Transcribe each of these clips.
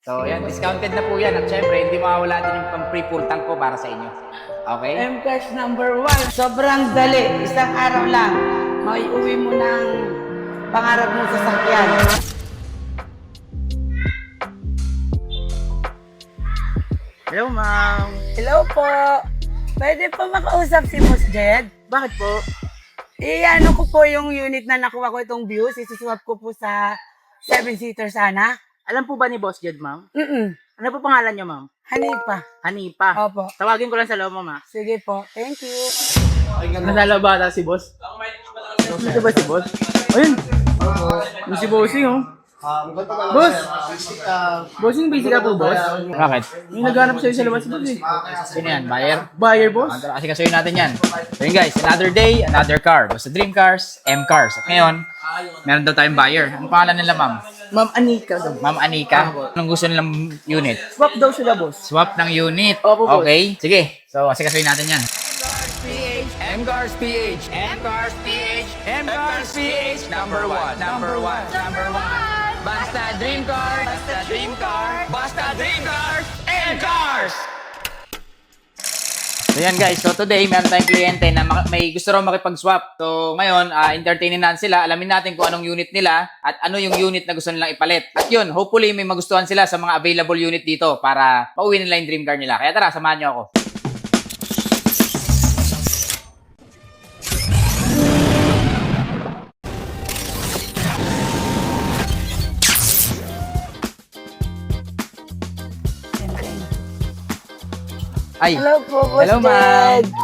So, yan, discounted na po yan. At syempre, hindi mawawala din yung pang-free full tank ko para sa inyo. Okay? M-Cash number 1. Sobrang dali. Isang araw lang. Maiuwi mo ng pangarap mong sasakyan. Hello, ma'am. Hello po. Pwede po makausap si Boss Jed? Bakit po? Ano ko po yung unit na nakuha ko itong views. Isuswap ko po sa 7-seater sana. Alam po ba ni Boss Jed, ma'am? Ano po pangalan niyo, ma'am? Hanipa. Hanipa. Opo. Tawagin ko lang sa loob, ma'am, ha? Sige po. Thank you. Nasala ba ata si Boss? Dito ba si Boss? Ayun. Yung si Bossing, oh. Boss! Bossing, busy ka po, Boss? Bakit? May naghanap sa'yo sa labas, Boss, eh. Sino yan? Buyer? Buyer, Boss? Kasi kasuyin natin yan. So yun, guys. Another day, another car. Basta Dream Cars, M Cars. At ngayon, meron daw tayong buyer. Anong pangalan nila, ma'am? Ma'am Anika daw. Ma'am Anika. Anong gusto nilang unit? Swap daw sila, boss. Swap ng unit. Opo, boss. Okay. Sige. So, asikasuhin natin yan. M-Cars PH, M-Cars PH, M-Cars PH, number one. Basta Dream Car, basta Dream Cars, M-Cars! So yan guys, so today meron tayong kliyente na may gusto raw makipag-swap. So ngayon, entertainin natin sila, alamin natin kung anong unit nila at ano yung unit na gusto nilang ipalit. At yun, hopefully may magustuhan sila sa mga available unit dito para pauwi nila yung dream car nila. Kaya tara, samahan nyo ako. Ay, Hello po, Boss hello ma'am. Jed.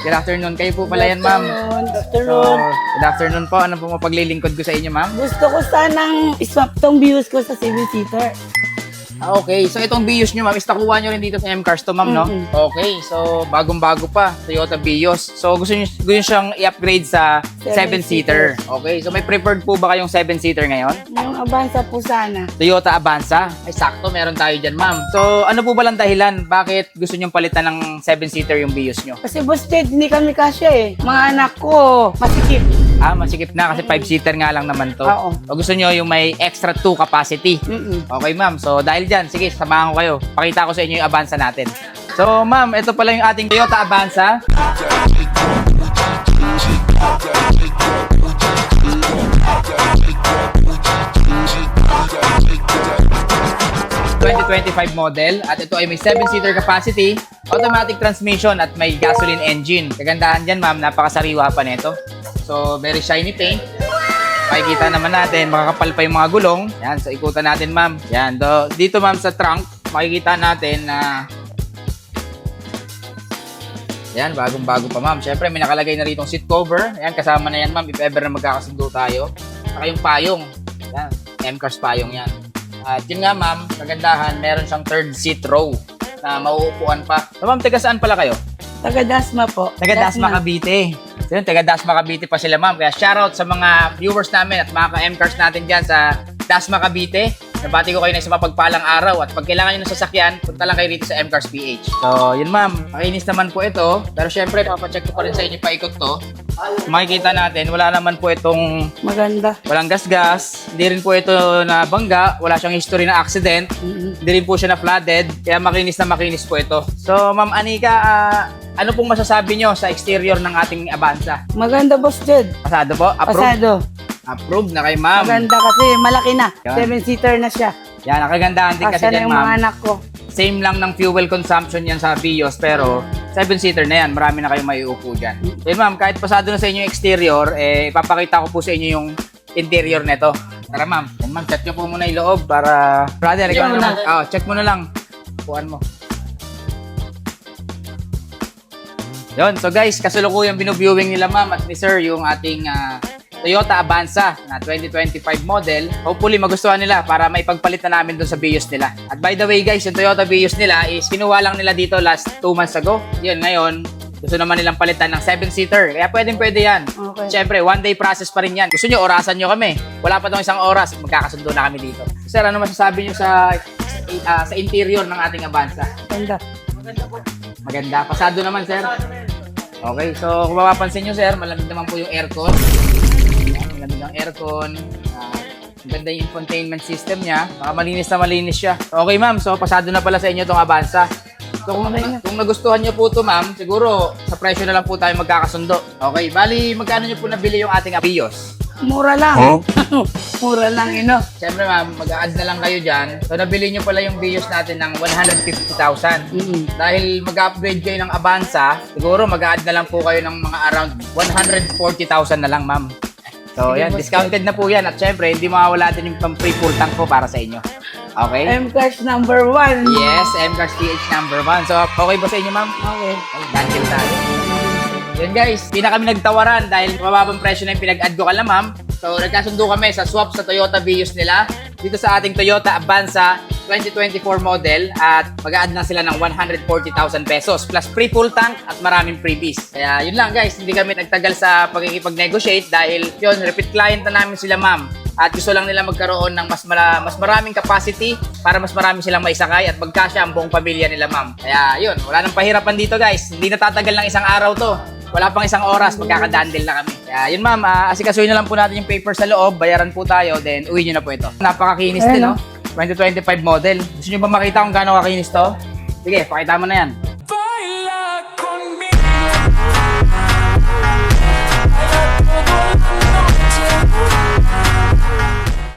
Good afternoon. Kayo po pala yan ma'am. Good So, afternoon. good afternoon po. Ano po mapaglilingkod ko sa inyo ma'am? Gusto ko sanang iswap tong views ko sa 7-seater. Okay, so itong Vios nyo ma'am, is nakuha nyo rin dito sa M-Cars to ma'am, no? Okay, so bagong-bago pa, Toyota Vios. So gusto nyo siyang i-upgrade sa 7-seater. Okay, so may preferred po ba kayong 7-seater ngayon? Yung Avanza po sana. Toyota Avanza. Ay, sakto, meron tayo dyan ma'am. So ano po ba lang dahilan? Bakit gusto nyo palitan ng 7-seater yung Vios nyo? Kasi Boss Jed, hindi kami kasya eh. Mga anak ko, masikip. Masikip na kasi 5-seater nga lang naman to. Oo. O gusto nyo yung may extra 2 capacity. Okay ma'am, so dahil dyan, sige, samahan ko kayo. Pakita ko sa inyo yung Avanza natin. So ma'am, ito pala yung ating Toyota Avanza. ...2025 model at ito ay may 7-seater capacity, automatic transmission at may gasoline engine. Kagandahan dyan ma'am, napakasariwa pa nito. So, very shiny paint. Makikita naman natin, makakapal pa yung mga gulong. Yan, so ikutan natin ma'am. Yan, dito ma'am sa trunk, makikita natin na yan, bagong-bago pa ma'am. Siyempre, may nakalagay na rito seat cover. Yan, kasama na yan ma'am, if ever na magkakasundo tayo. Saka yung payong. Yan, M-Cars payong yan. At yun nga ma'am, kagandahan, meron siyang third seat row na mauupuan pa. So ma'am, taga saan pala kayo? Taga Dasma po. Taga Dasma, Cavite. So yun, taga Dasma, Cavite pa sila ma'am. Kaya shoutout sa mga viewers namin at mga ka-M-Cars natin dyan sa Dasma, Cavite. Nabati ko kayo na isang mapagpalang araw at pag kailangan nyo ng sasakyan, punta lang kayo rito sa M-Cars PH. So yun ma'am, makinis naman po ito. Pero syempre, papacheck ko pa rin sa inyo paikot to. Makikita natin, wala naman po itong Maganda. walang gas-gas. Hindi rin po ito na bangga. Wala siyang history na accident. Hindi rin po siya na flooded. Kaya makinis na makinis po ito. So ma'am Anika, ano pong masasabi nyo sa exterior ng ating Avanza? Maganda, Boss Jed. Pasado po? Approve? Pasado. Approve na kay ma'am. Maganda kasi malaki na. Yan. 7-seater na siya. Yan, ang kagandahan din kasi Kasya na dyan yung mga ma'am. anak ko. Same lang ng fuel consumption yan sa Vios, pero 7-seater na yan. Marami na kayong maiupo dyan. So yun ma'am, kahit pasado na sa inyo yung exterior, ipapakita ko po sa inyo yung interior nito. Tara ma'am, yan ma'am, check nyo po muna yung loob para... Brother, ikaw mo na. na. Check mo na lang. Puan mo. Yun, so guys, kasulukuyang binuviewing nila ma'am at ni sir yung ating Toyota Avanza na 2025 model. Hopefully magustuhan nila para maipagpalit na namin dun sa Vios nila. At by the way guys, yung Toyota Vios nila is kinuha lang nila dito last 2 months ago. Yun, ngayon, gusto naman nilang palitan ng 7-seater. Kaya pwede yan. Okay. Siyempre, 1-day process pa rin yan. Gusto nyo, orasan nyo kami. Wala pa tong isang oras, magkakasundo na kami dito. Sir, ano masasabi nyo sa interior ng ating Avanza? Maganda. Maganda. Pasado naman, sir. Okay, so kung mapapansin nyo, sir, malamig naman po yung aircon. Ayan, malamig ang aircon. Ganda yung infotainment system niya. Malinis na malinis siya. Okay, ma'am. So, pasado na pala sa inyo itong Avanza. So, kung nagustuhan niyo po ito, ma'am, siguro sa presyo na lang po tayo magkakasundo. Okay, bali, magkano niyo po nabili yung ating Vios? Mura lang. Mura lang, Siyempre, ma'am, mag-a-add na lang kayo dyan. So, nabili niyo pala yung Vios natin ng 150,000. Dahil mag-upgrade kayo ng Avanza, siguro mag-a-add na lang po kayo ng mga around 140,000 na lang, ma'am. So, yan, discounted na po yan. At syempre, hindi mawawala din yung pang-free full tank po para sa inyo. Okay? M-Cars number 1. Yes, M-Cars PH number 1. So, okay ba sa inyo, ma'am? Okay. Ay, cancel tayo. Yun guys, hindi na kami nagtawaran dahil mababang presyo na yung pinag-add ko kala, ma'am. So, nagkasundo kami sa swap sa Toyota Vios nila dito sa ating Toyota Avanza 2024 model at mag-a-add na sila ng 140,000 pesos plus free full tank at maraming freebies. Kaya yun lang guys, hindi kami nagtagal sa pagkikipag-negotiate dahil yun, repeat client na namin sila, ma'am. At gusto lang nila magkaroon ng mas maraming capacity para mas marami silang maisakay at magkasya ang buong pamilya nila, ma'am. Kaya yun, wala nang pahirapan dito guys. Hindi na tatagal ng isang araw to. Wala pang isang oras, magkakadandil na kami. Kaya yun, ma'am, asikasuhin na lang po natin yung paper sa loob, bayaran po tayo, then uwi nyo na po ito. Napakakinis din, no? 2025 model. Gusto nyo ba makita kung gaano kakinis to? Sige, pakita mo na yan.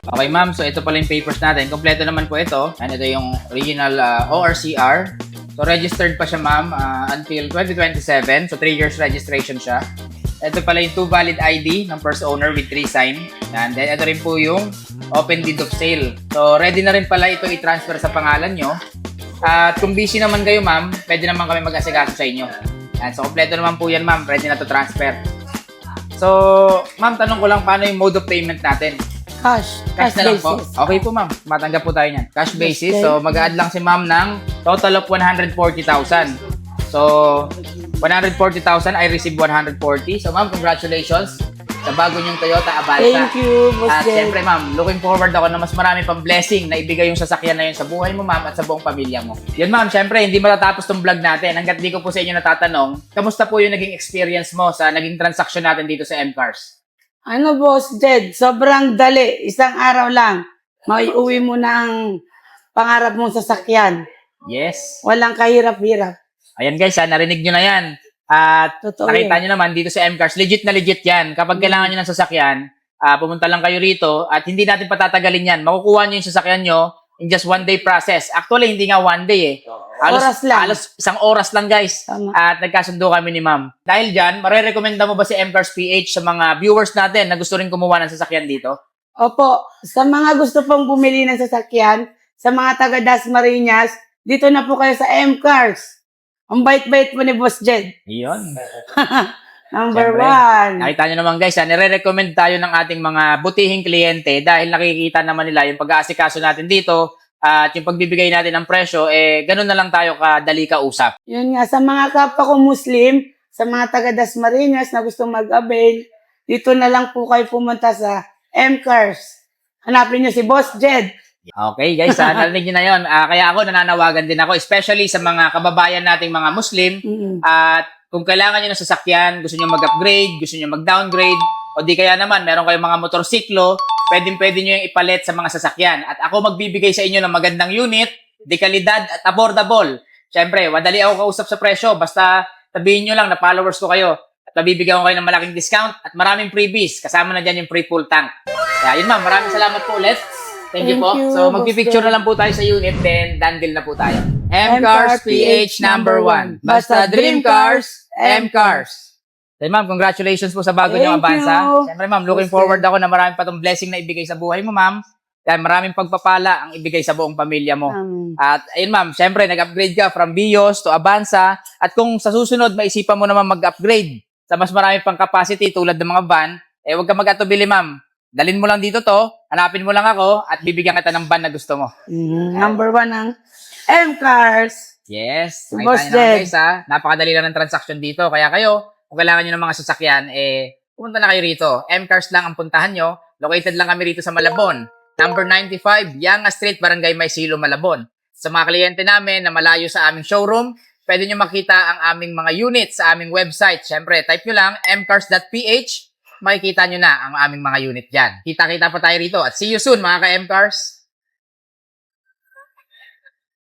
Okay, ma'am. So, ito pala yung papers natin. Kompleto naman po ito. And ito yung original ORCR. So, registered pa siya, ma'am, until 2027. So, 3 years registration siya. Ito pala yung 2 valid ID ng first owner with 3 sign. And then, ito rin po yung open deed of sale. So, ready na rin pala ito i-transfer sa pangalan nyo. At kung busy naman kayo, ma'am, pwede naman kami mag-asikaso sa inyo. And so, kompleto naman po yan, ma'am. Ready na to transfer. So, ma'am, tanong ko lang, paano yung mode of payment natin? Cash. Cash na lang po. Okay po, ma'am. Matanggap po tayo niyan. Cash basis. So, mag-add lang si ma'am ng total of 140,000. So, 140,000, I receive 140. So, ma'am, congratulations sa bago niyong Toyota Avanza. Thank you, Boss At Jed. syempre, ma'am, looking forward ako na mas marami pang blessing na ibigay yung sasakyan na yun sa buhay mo, ma'am, at sa buong pamilya mo. Yun, ma'am, syempre, hindi matatapos tong vlog natin. Hanggat di ko po sa inyo natatanong, kamusta po yung naging experience mo sa naging transaction natin dito sa M-Cars? Ano, Boss Jed? Sobrang dali. Isang araw lang. Maiuwi mo ng pangarap mong sasakyan. Yes. Walang kahirap-hirap. Ayan guys, narinig nyo na yan. At Totoo nakita nyo naman dito sa M-Cars, legit na legit yan. Kapag kailangan nyo ng sasakyan, pumunta lang kayo rito at hindi natin patatagalin yan. Makukuha nyo yung sasakyan nyo in just 1 day process. Actually, hindi nga 1 day eh. Oras lang. Halos isang oras lang guys. Tama. At nagkasundo kami ni ma'am. Dahil dyan, marerekomenda mo ba si M-Cars PH sa mga viewers natin na gusto rin kumuha ng sasakyan dito? Opo, sa mga gusto pong bumili ng sasakyan, sa mga taga Dasmariñas, dito na po kayo sa M-Cars. Ang bait-bait po ni Boss Jed. Iyon. Number Siyempre, 1. Nakita nyo naman guys, nire-recommend tayo ng ating mga butihing kliyente dahil nakikita naman nila yung pag-aasikaso natin dito at yung pagbibigay natin ng presyo, ganun na lang tayo kadali kausap. Yun nga, sa mga kapwa ko Muslim, sa mga taga Dasmariñas na gusto mag-avail, dito na lang po kayo pumunta sa M-Cars. Hanapin nyo si Boss Jed. Okay guys, narinig nyo na yun. Kaya ako nananawagan din ako, especially sa mga kababayan nating mga Muslim. At kung kailangan nyo ng sasakyan, gusto nyo mag-upgrade, gusto nyo mag-downgrade, o di kaya naman, meron kayong mga motorsiklo, pwede nyo yung ipalit sa mga sasakyan. At ako magbibigay sa inyo ng magandang unit, de kalidad at affordable. Siyempre, madali ako kausap sa presyo. Basta sabihin nyo lang na followers ko kayo. At mabibigyan ko kayo ng malaking discount at maraming freebies. Kasama na dyan yung free full tank. Kaya yun ma'am, maraming salamat po ulit. Thank you po. Thank you, So magpipicture Boss na lang po tayo sa unit, then dandil na po tayo. M-Cars PH number 1. Basta Dream Cars, M-Cars. Then ma'am, congratulations po sa bago niyong Thank Avanza. you. Siyempre ma'am, looking forward ako na marami pa tong blessing na ibigay sa buhay mo ma'am. Dahil maraming pagpapala ang ibigay sa buong pamilya mo. At ayun ma'am, siyempre nag-upgrade ka from Vios to Avanza. At kung sa susunod maisipan mo naman mag-upgrade sa mas marami pang capacity tulad ng mga van, huwag ka mag-atubili ma'am. Dalin mo lang dito to, hanapin mo lang ako, at bibigyan kita ng van na gusto mo. Number 1 ang M-Cars. Yes. Boss Nakita nyo na Jed. guys ha. Napakadali lang ng transaction dito. Kaya kayo, kung kailangan nyo ng mga sasakyan, pumunta na kayo rito. M-Cars lang ang puntahan nyo. Located lang kami rito sa Malabon. Number 95, Yanga Street, Barangay Maysilo, Malabon. Sa mga kliyente namin na malayo sa aming showroom, pwede nyo makita ang aming mga units sa aming website. Siyempre, type nyo lang mcars.ph makikita nyo na ang aming mga unit dyan. Kita-kita pa tayo rito at see you soon mga ka-M-Cars.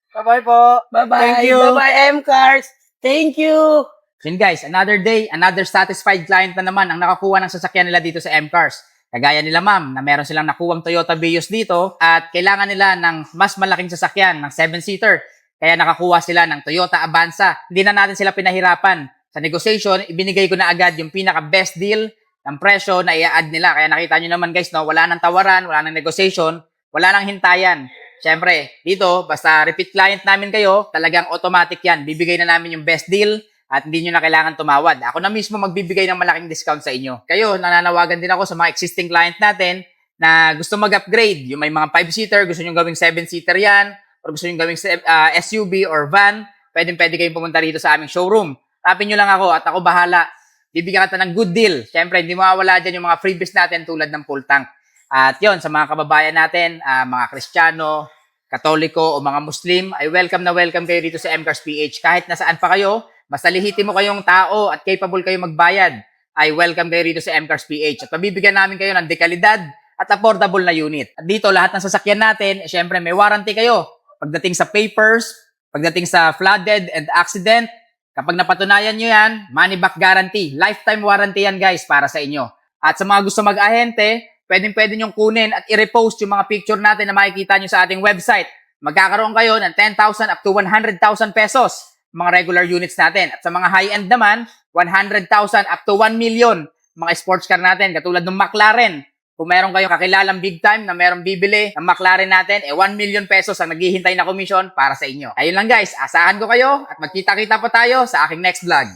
Bye-bye po. Bye-bye. Thank you. Bye-bye, M-Cars. Thank you. Yun guys, another day, another satisfied client na naman ang nakakuha ng sasakyan nila dito sa M-Cars. Kagaya nila ma'am, na meron silang nakuwang Toyota Vios dito at kailangan nila ng mas malaking sasakyan, ng 7-seater. Kaya nakakuha sila ng Toyota Avanza. Hindi na natin sila pinahirapan. Sa negotiation, ibinigay ko na agad yung pinaka-best deal ng presyo na i-add nila. Kaya nakita nyo naman guys, no, wala nang tawaran, wala nang negotiation, wala nang hintayan. Siyempre, dito, basta repeat client namin kayo, talagang automatic yan. Bibigay na namin yung best deal at hindi nyo na kailangan tumawad. Ako na mismo magbibigay ng malaking discount sa inyo. Kayo, nananawagan din ako sa mga existing client natin na gusto mag-upgrade. Yung may mga 5-seater, gusto nyo gawing 7-seater yan, or gusto nyo gawing SUV or van, pwede kayong pumunta rito sa aming showroom. Tapin nyo lang ako at ako bahala. Bibigyan kita ng good deal. Siyempre, hindi mawawala dyan yung mga freebies natin tulad ng full tank. At yon sa mga kababayan natin, mga Kristiyano, Katoliko o mga Muslim, ay welcome na welcome kayo dito sa M-Cars PH. Kahit nasaan pa kayo, basta lihitin mo kayong tao at capable kayo magbayad, ay welcome kayo dito sa M-Cars PH. At mabibigyan namin kayo ng dekalidad at affordable na unit. At dito, lahat ng sasakyan natin, syempre may warranty kayo. Pagdating sa papers, pagdating sa flooded and accident, kapag napatunayan nyo yan, money back guarantee. Lifetime warranty yan guys para sa inyo. At sa mga gusto mag-ahente, pwede nyong kunin at i-repost yung mga picture natin na makikita nyo sa ating website. Magkakaroon kayo ng 10,000 up to 100,000 pesos mga regular units natin. At sa mga high-end naman, 100,000 up to 1 million mga sports car natin katulad ng McLaren. Kung meron kayong kakilalang big time na merong bibili ng McLaren natin, 1 million pesos ang naghihintay na komisyon para sa inyo. Ayun lang guys, asahan ko kayo at magkita-kita pa tayo sa aking next vlog.